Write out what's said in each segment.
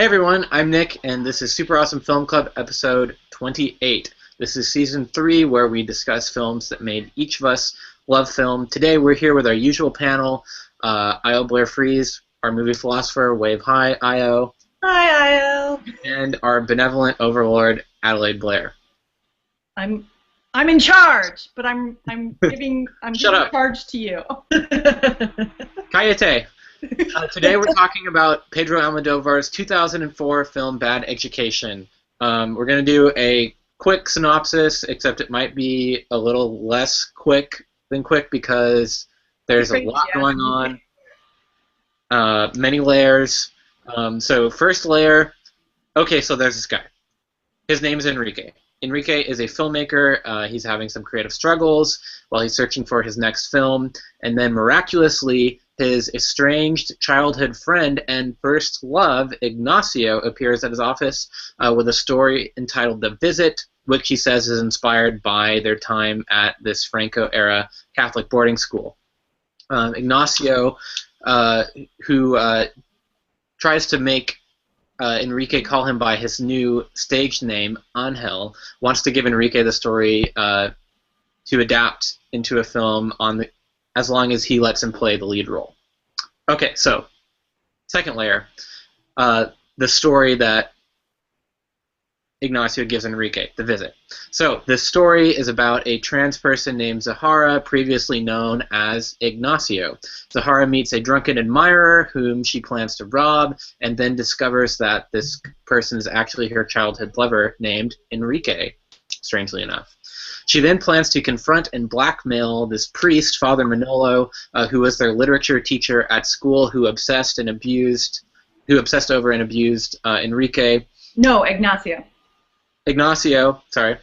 Hey everyone, I'm Nick, and this is Super Awesome Film Club episode 28. This is season 3 where we discuss films that made each of us love film. Today we're here with our usual panel, Io Blair-Freese, our movie philosopher, wave hi, Io. Hi, Io. And our benevolent overlord, Adelaide Blair. I'm in charge, but I'm giving Shut up. charge to you. Kayete. Today we're talking about Pedro Almadovar's 2004 film Bad Education. We're going to do a quick synopsis, except it might be a little less quick than quick because there's a lot going on, many layers. So first layer, okay, so there's this guy. His name is Enrique. Enrique is a filmmaker. He's having some creative struggles while he's searching for his next film, and then miraculously his estranged childhood friend and first love, Ignacio, appears at his office with a story entitled The Visit, which he says is inspired by their time at this Franco-era Catholic boarding school. Ignacio, who tries to make Enrique call him by his new stage name, Angel, wants to give Enrique the story to adapt into a film as long as he lets him play the lead role. Okay, so second layer, the story that Ignacio gives Enrique, The Visit. So this story is about a trans person named Zahara, previously known as Ignacio. Zahara meets a drunken admirer whom she plans to rob, and then discovers that this person is actually her childhood lover named Enrique, strangely enough. She then plans to confront and blackmail this priest, Father Manolo, who was their literature teacher at school, who obsessed over and abused Enrique. No, Ignacio. Ignacio, sorry.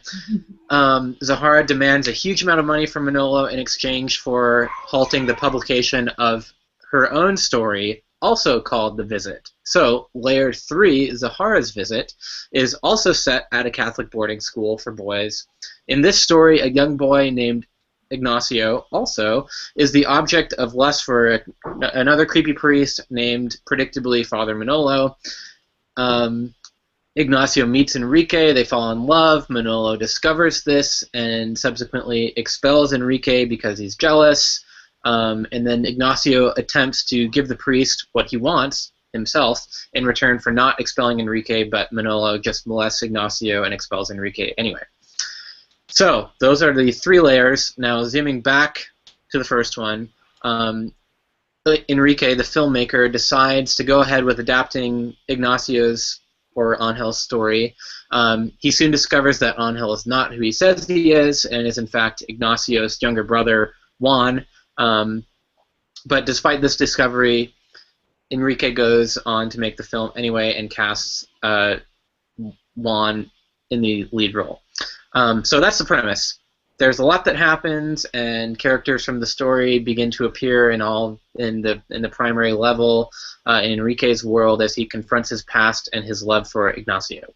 Zahara demands a huge amount of money from Manolo in exchange for halting the publication of her own story, also called The Visit. So, layer 3, Zahara's Visit, is also set at a Catholic boarding school for boys. In this story, a young boy named Ignacio also is the object of lust for another creepy priest named, predictably, Father Manolo. Ignacio meets Enrique, they fall in love, Manolo discovers this and subsequently expels Enrique because he's jealous, and then Ignacio attempts to give the priest what he wants himself in return for not expelling Enrique, but Manolo just molests Ignacio and expels Enrique anyway. So, those are the 3 layers. Now, zooming back to the first one, Enrique, the filmmaker, decides to go ahead with adapting Ignacio's or Angel's story. He soon discovers that Angel is not who he says he is, and is in fact Ignacio's younger brother, Juan. But despite this discovery, Enrique goes on to make the film anyway and casts Juan in the lead role. So that's the premise. There's a lot that happens, and characters from the story begin to appear in the primary level in Enrique's world as he confronts his past and his love for Ignacio.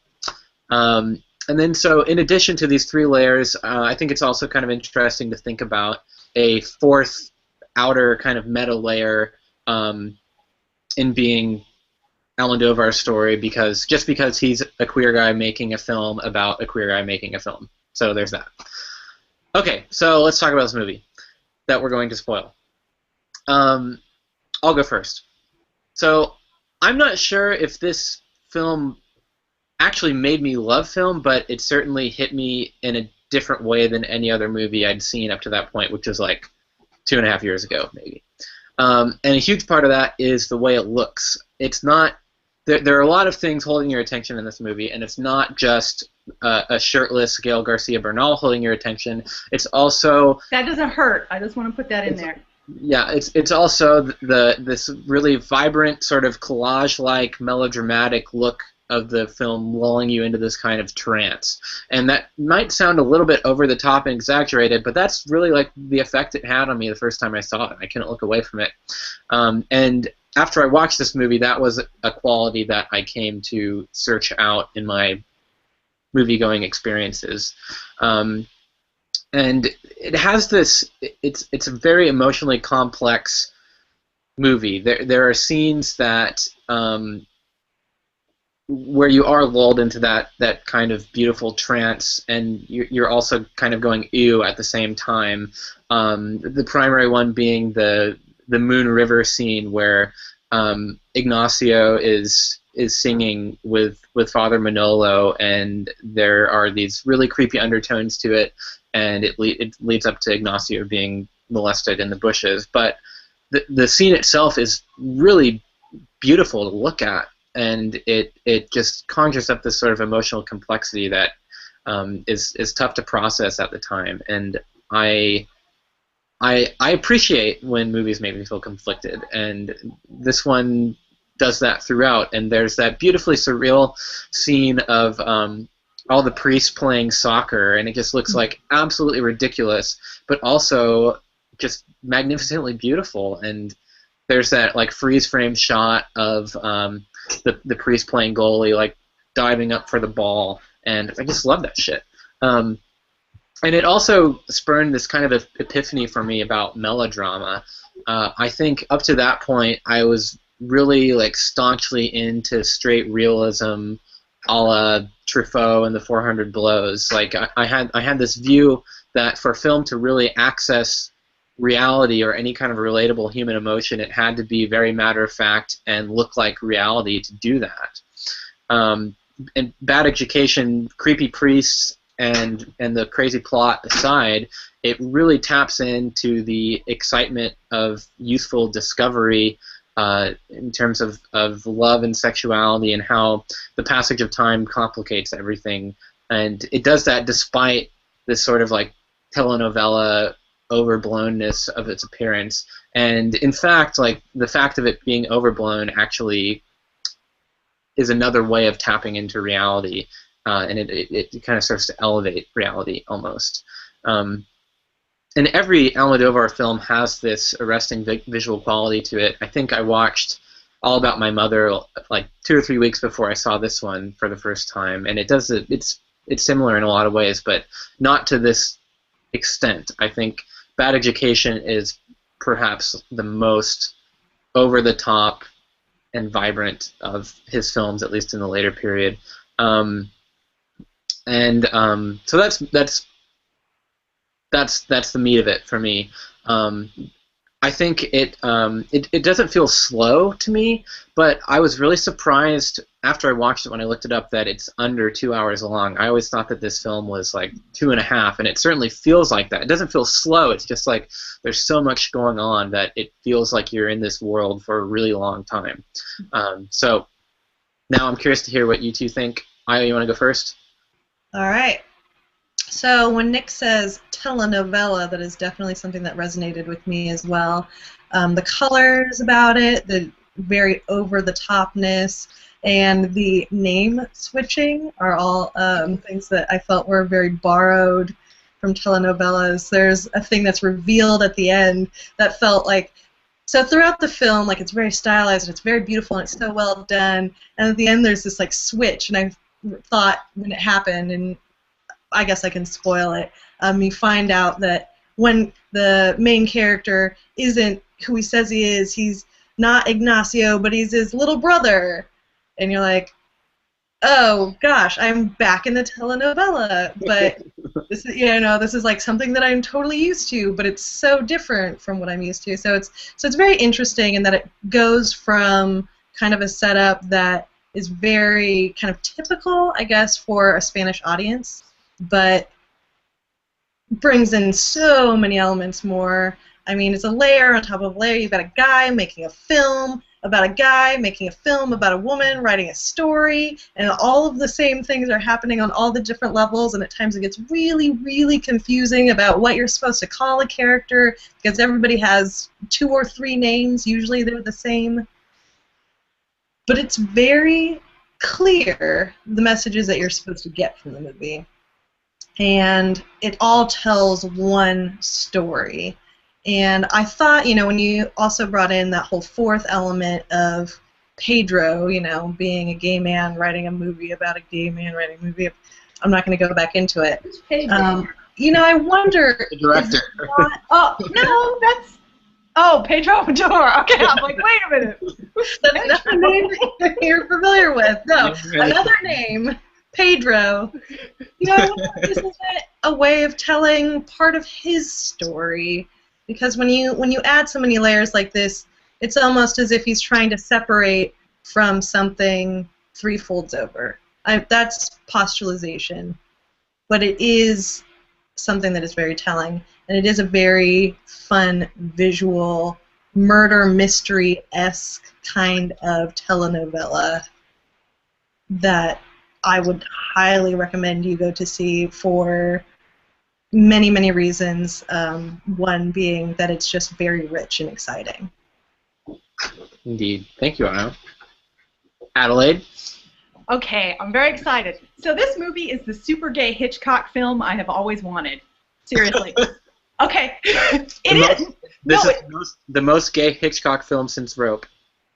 And then, so in addition to these 3 layers, I think it's also kind of interesting to think about a 4th outer kind of meta layer in being Almodovar's story, because he's a queer guy making a film about a queer guy making a film. So there's that. Okay, so let's talk about this movie that we're going to spoil. I'll go first. So I'm not sure if this film actually made me love film, but it certainly hit me in a different way than any other movie I'd seen up to that point, which was like 2.5 years ago, maybe. And a huge part of that is the way it looks. It's not... There are a lot of things holding your attention in this movie, and it's not just a shirtless Gael Garcia Bernal holding your attention. It's also... That doesn't hurt. I just want to put that in there. Yeah, it's also this really vibrant, sort of collage-like, melodramatic look of the film lulling you into this kind of trance. And that might sound a little bit over the top and exaggerated, but that's really like the effect it had on me the first time I saw it. I couldn't look away from it. And after I watched this movie, that was a quality that I came to search out in my movie-going experiences. And it has this, it's a very emotionally complex movie. There are scenes that where you are lulled into that kind of beautiful trance, and you're also kind of going ew at the same time. The primary one being the Moon River scene where Ignacio is singing with Father Manolo, and there are these really creepy undertones to it, and it leads up to Ignacio being molested in the bushes. But the scene itself is really beautiful to look at, and it just conjures up this sort of emotional complexity that is tough to process at the time. And I appreciate when movies make me feel conflicted, and this one does that throughout. And there's that beautifully surreal scene of all the priests playing soccer, and it just looks like absolutely ridiculous, but also just magnificently beautiful. And there's that like freeze frame shot of the priest playing goalie, like diving up for the ball, and I just love that shit. And it also spurned this kind of epiphany for me about melodrama. I think up to that point I was really like staunchly into straight realism, a la Truffaut and the 400 Blows. Like I had this view that for film to really access reality or any kind of relatable human emotion, it had to be very matter-of-fact and look like reality to do that. And Bad Education, creepy priests, and the crazy plot aside, it really taps into the excitement of youthful discovery in terms of love and sexuality, and how the passage of time complicates everything. And it does that despite this sort of like telenovela overblownness of its appearance. And in fact, like the fact of it being overblown actually is another way of tapping into reality, and it kind of starts to elevate reality almost. And every Almodovar film has this arresting visual quality to it. I think I watched All About My Mother like 2 or 3 weeks before I saw this one for the first time, and it's similar in a lot of ways, but not to this extent. I think Bad Education is perhaps the most over-the-top and vibrant of his films, at least in the later period. So that's the meat of it for me. I think it doesn't feel slow to me, but I was really surprised after I watched it when I looked it up that it's under 2 hours long. I always thought that this film was like 2.5, and it certainly feels like that. It doesn't feel slow. It's just like there's so much going on that it feels like you're in this world for a really long time. So now I'm curious to hear what you two think. Io, you want to go first? All right. So when Nick says telenovela, that is definitely something that resonated with me as well. The colors about it, the very over-the-topness, and the name switching are all things that I felt were very borrowed from telenovelas. There's a thing that's revealed at the end that felt like, so throughout the film, like it's very stylized and it's very beautiful and it's so well done, and at the end there's this like switch, and I thought when it happened, and I guess I can spoil it, you find out that when the main character isn't who he says he is, he's not Ignacio, but he's his little brother. And you're like, oh gosh, I'm back in the telenovela. But this is, this is like something that I'm totally used to, but it's so different from what I'm used to. So it's very interesting in that it goes from kind of a setup that is very kind of typical, I guess, for a Spanish audience, but brings in so many elements more. I mean, it's a layer on top of a layer. You've got a guy making a film about a guy making a film about a woman writing a story, and all of the same things are happening on all the different levels, and at times it gets really, really confusing about what you're supposed to call a character, because everybody has 2 or 3 names. Usually they're the same. But it's very clear the messages that you're supposed to get from the movie. And it all tells one story. And I thought, when you also brought in that whole 4th element of Pedro, being a gay man writing a movie about a gay man writing a movie, I'm not going to go back into it. Pedro? I wonder... The director. Oh, no, Oh, Pedro Almadovar. Okay, I'm like, wait a minute. That's not a name that you're familiar with. No, another name, Pedro. You know, I wonder if this is a way of telling part of his story, because when you add so many layers like this, it's almost as if he's trying to separate from something three folds over. That's postulation, but it is something that is very telling, and it is a very fun visual murder mystery-esque kind of telenovela that I would highly recommend you go to see for many, many reasons. One being that it's just very rich and exciting. Indeed. Thank you, Anna. Adelaide? Okay, I'm very excited. So this movie is the super gay Hitchcock film I have always wanted. Seriously. Okay. This is the most gay Hitchcock film since Rope.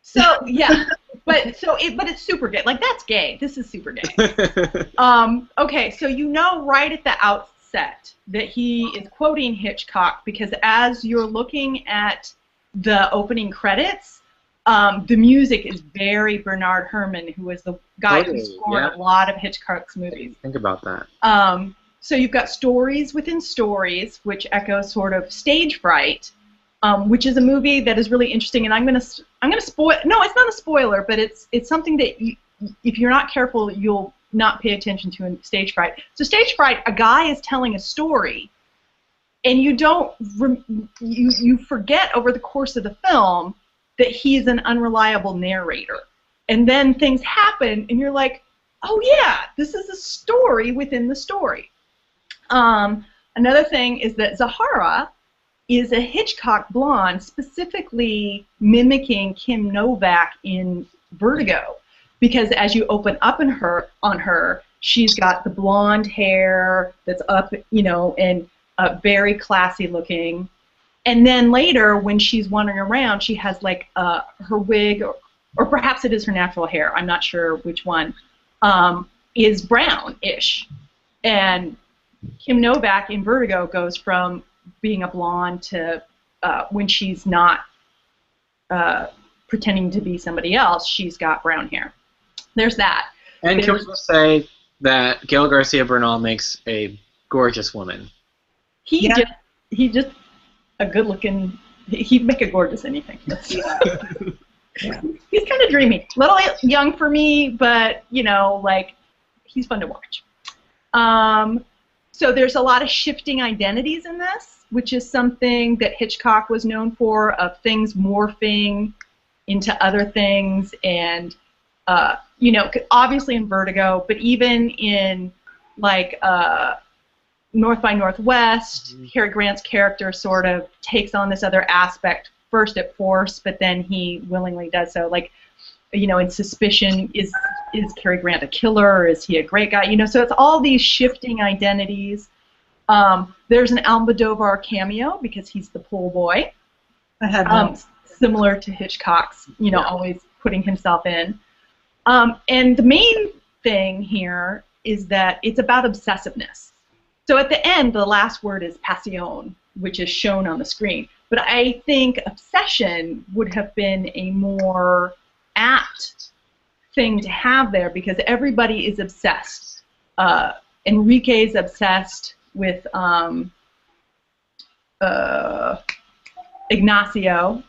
So yeah, but it's super gay. Like, that's gay. This is super gay. Okay, so you know right at the outset that he is quoting Hitchcock, because as you're looking at the opening credits, the music is very Bernard Herrmann, who was the guy who scored a lot of Hitchcock's movies. Think about that. So you've got stories within stories, which echo sort of Stage Fright, which is a movie that is really interesting. And I'm gonna spoil. No, it's not a spoiler, but it's something that if you're not careful, you'll not pay attention to in Stage Fright. So Stage Fright, a guy is telling a story, and you forget over the course of the film that he's an unreliable narrator. And then things happen, and you're like, oh yeah, this is a story within the story. Another thing is that Zahara is a Hitchcock blonde, specifically mimicking Kim Novak in Vertigo, because as you open up on her, she's got the blonde hair that's up, and very classy looking. And then later, when she's wandering around, she has like her wig, or perhaps it is her natural hair, I'm not sure which one, is brownish. And Kim Novak in Vertigo goes from being a blonde to, when she's not pretending to be somebody else, she's got brown hair. There's that. And can we just say that Gael Garcia Bernal makes a gorgeous woman? He just a good-looking. He'd make a gorgeous anything. Yeah. He's kind of dreamy, a little young for me, but like, he's fun to watch. So there's a lot of shifting identities in this, which is something that Hitchcock was known for, of things morphing into other things, and obviously in Vertigo, but even in like North by Northwest, Cary Grant's character sort of takes on this other aspect, first at force, but then he willingly does so. Like, in Suspicion, is Cary Grant a killer, or is he a great guy? So it's all these shifting identities. There's an Almodovar cameo because he's the pool boy. I had that. Similar to Hitchcock's, always putting himself in. And the main thing here is that it's about obsessiveness. So at the end, the last word is passion, which is shown on the screen. But I think obsession would have been a more apt thing to have there, because everybody is obsessed. Enrique's obsessed with Ignacio.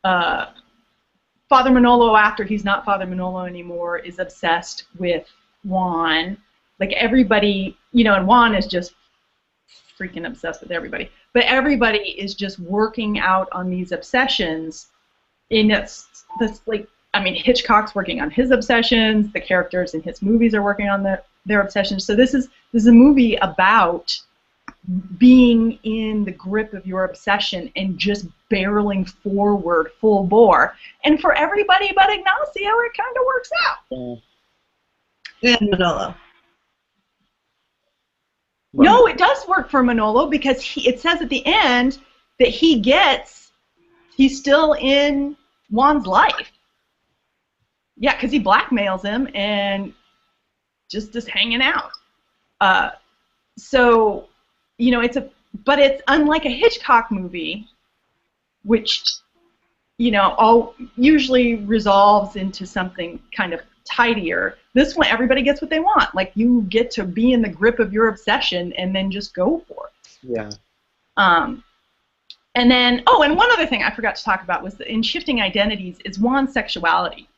Father Manolo, after he's not Father Manolo anymore, is obsessed with Juan. Like, everybody, and Juan is just freaking obsessed with everybody. But everybody is just working out on these obsessions. And that's like, Hitchcock's working on his obsessions. The characters in his movies are working on their obsessions. So this is a movie about being in the grip of your obsession and just barreling forward full bore. And for everybody but Ignacio, it kind of works out. And Manolo. No, it does work for Manolo, because it says at the end that he's still in Juan's life. Yeah, because he blackmails him and just hanging out. So, but it's unlike a Hitchcock movie which, you know, all usually resolves into something kind of tidier. This one, everybody gets what they want. Like, you get to be in the grip of your obsession and then just go for it. Yeah. And then, oh, and one other thing I forgot to talk about was that in Shifting Identities is Juan's sexuality.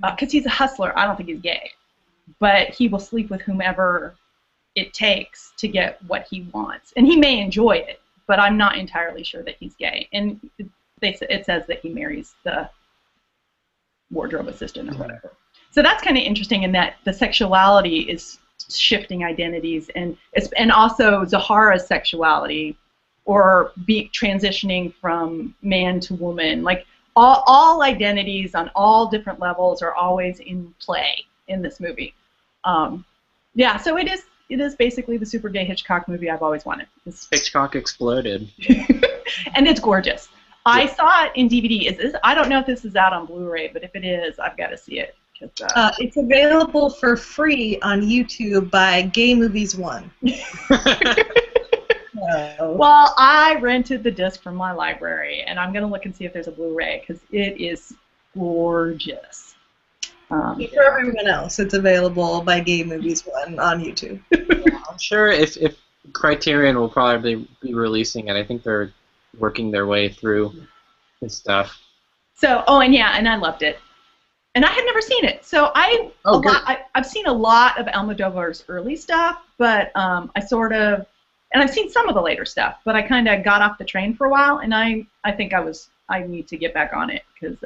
Because he's a hustler, I don't think he's gay. But he will sleep with whomever it takes to get what he wants. And he may enjoy it, but I'm not entirely sure that he's gay. And it says that he marries the wardrobe assistant or whatever. So that's kind of interesting in that the sexuality is shifting identities, and also Zahara's sexuality, or transitioning from man to woman. Like, all identities on all different levels are always in play in this movie. Yeah, so it is basically the super gay Hitchcock movie I've always wanted. Hitchcock exploded. And it's gorgeous. I saw it in DVD. I don't know if this is out on Blu-ray, but if it is, I've got to see it. It's available for free on YouTube by Gay Movies 1. Well, I rented the disc from my library, and I'm going to look and see if there's a Blu-ray, because it is gorgeous. For everyone else, it's available by Gay Movies 1 on YouTube. I'm sure if Criterion will probably be releasing it. I think they're working their way through this stuff. So, and I loved it. And I had never seen it. So I've seen a lot of Almodovar's early stuff, but and I've seen some of the later stuff, but I kind of got off the train for a while, and I think I need to get back on it, because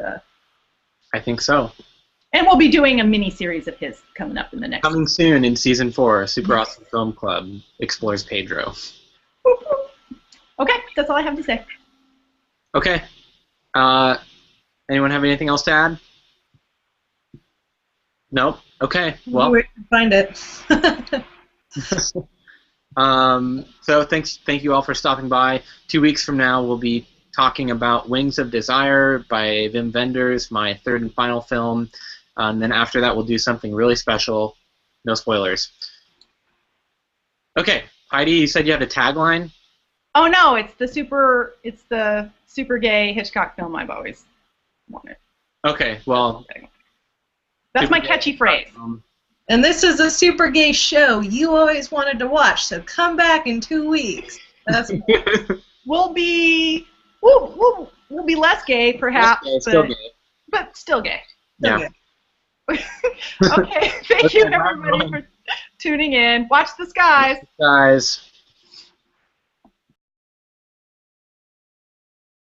I think so. And we'll be doing a mini-series of his coming up in the next... Coming soon in Season 4, Super Awesome Film Club explores Pedro. Okay, that's all I have to say. Okay. Anyone have anything else to add? Nope. Okay, well... Wait to find it. So thank you all for stopping by. 2 weeks from now, we'll be talking about Wings of Desire by Wim Wenders, my third and final film. And then after that, we'll do something really special. No spoilers. Okay, Heidi, you said you had a tagline? Oh no, it's the super gay Hitchcock film I've always wanted. Okay, well, that's my catchy phrase. And this is a super gay show you always wanted to watch, so come back in 2 weeks. That's we'll be less gay, perhaps, but still gay. Still gay. Okay, thank you everybody for tuning in. Watch the skies. Guys.